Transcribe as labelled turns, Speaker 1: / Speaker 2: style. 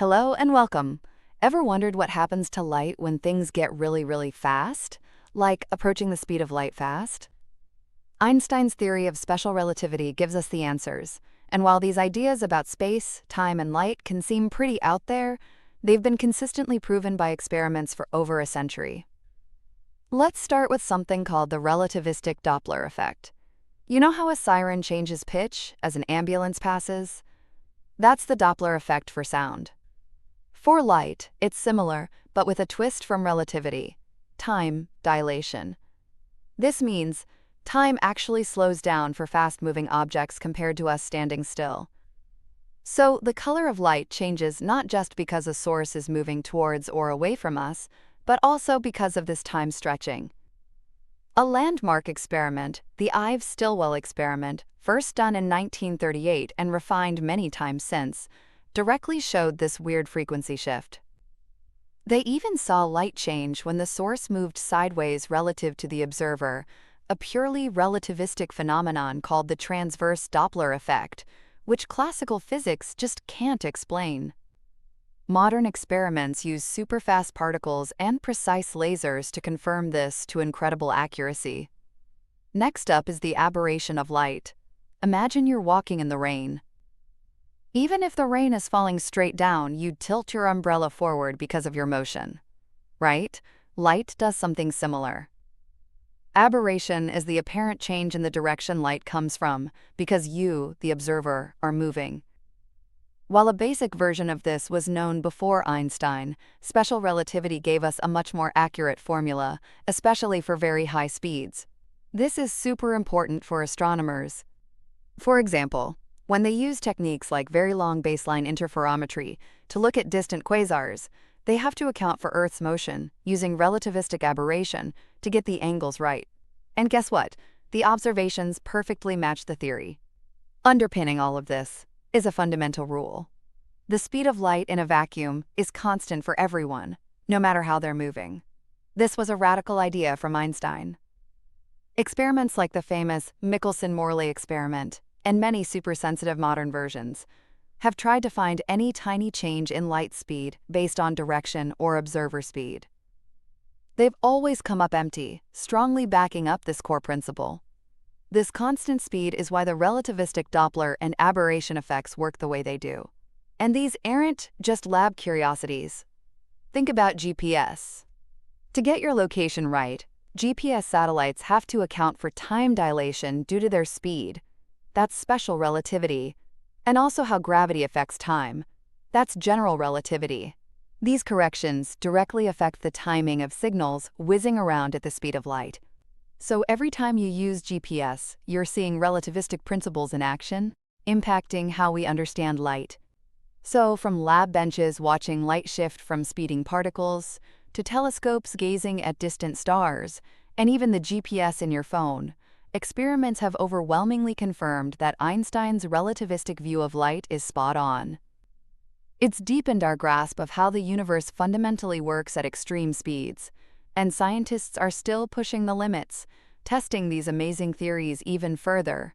Speaker 1: Hello and welcome. Ever wondered what happens to light when things get really fast? Like approaching the speed of light fast? Einstein's theory of special relativity gives us the answers. And while these ideas about space, time, and light can seem pretty out there, they've been consistently proven by experiments for over a century. Let's start with something called the relativistic Doppler effect. You know how a siren changes pitch as an ambulance passes? That's the Doppler effect for sound. For light, it's similar, but with a twist from relativity: time dilation. This means time actually slows down for fast-moving objects compared to us standing still. So the color of light changes not just because a source is moving towards or away from us, but also because of this time stretching. A landmark experiment, the Ives-Stilwell experiment, first done in 1938 and refined many times since, directly showed this weird frequency shift. They even saw light change when the source moved sideways relative to the observer, a purely relativistic phenomenon called the transverse Doppler effect, which classical physics just can't explain. Modern experiments use superfast particles and precise lasers to confirm this to incredible accuracy. Next up is the aberration of light. Imagine you're walking in the rain. Even if the rain is falling straight down, you'd tilt your umbrella forward because of your motion. Right? Light does something similar. Aberration is the apparent change in the direction light comes from, because you, the observer, are moving. While a basic version of this was known before Einstein, special relativity gave us a much more accurate formula, especially for very high speeds. This is super important for astronomers. For example, when they use techniques like very long baseline interferometry to look at distant quasars, they have to account for Earth's motion using relativistic aberration to get the angles right. And guess what? The observations perfectly match the theory. Underpinning all of this is a fundamental rule. The speed of light in a vacuum is constant for everyone, no matter how they're moving. This was a radical idea from Einstein. Experiments like the famous Michelson-Morley experiment and many supersensitive modern versions have tried to find any tiny change in light speed based on direction or observer speed. They've always come up empty, strongly backing up this core principle. This constant speed is why the relativistic Doppler and aberration effects work the way they do. And these aren't just lab curiosities. Think about GPS. To get your location right, GPS satellites have to account for time dilation due to their speed. That's special relativity. And also how gravity affects time. That's general relativity. These corrections directly affect the timing of signals whizzing around at the speed of light. So every time you use GPS, you're seeing relativistic principles in action, impacting how we understand light. So from lab benches watching light shift from speeding particles, to telescopes gazing at distant stars, and even the GPS in your phone, experiments have overwhelmingly confirmed that Einstein's relativistic view of light is spot on. It's deepened our grasp of how the universe fundamentally works at extreme speeds, and scientists are still pushing the limits, testing these amazing theories even further.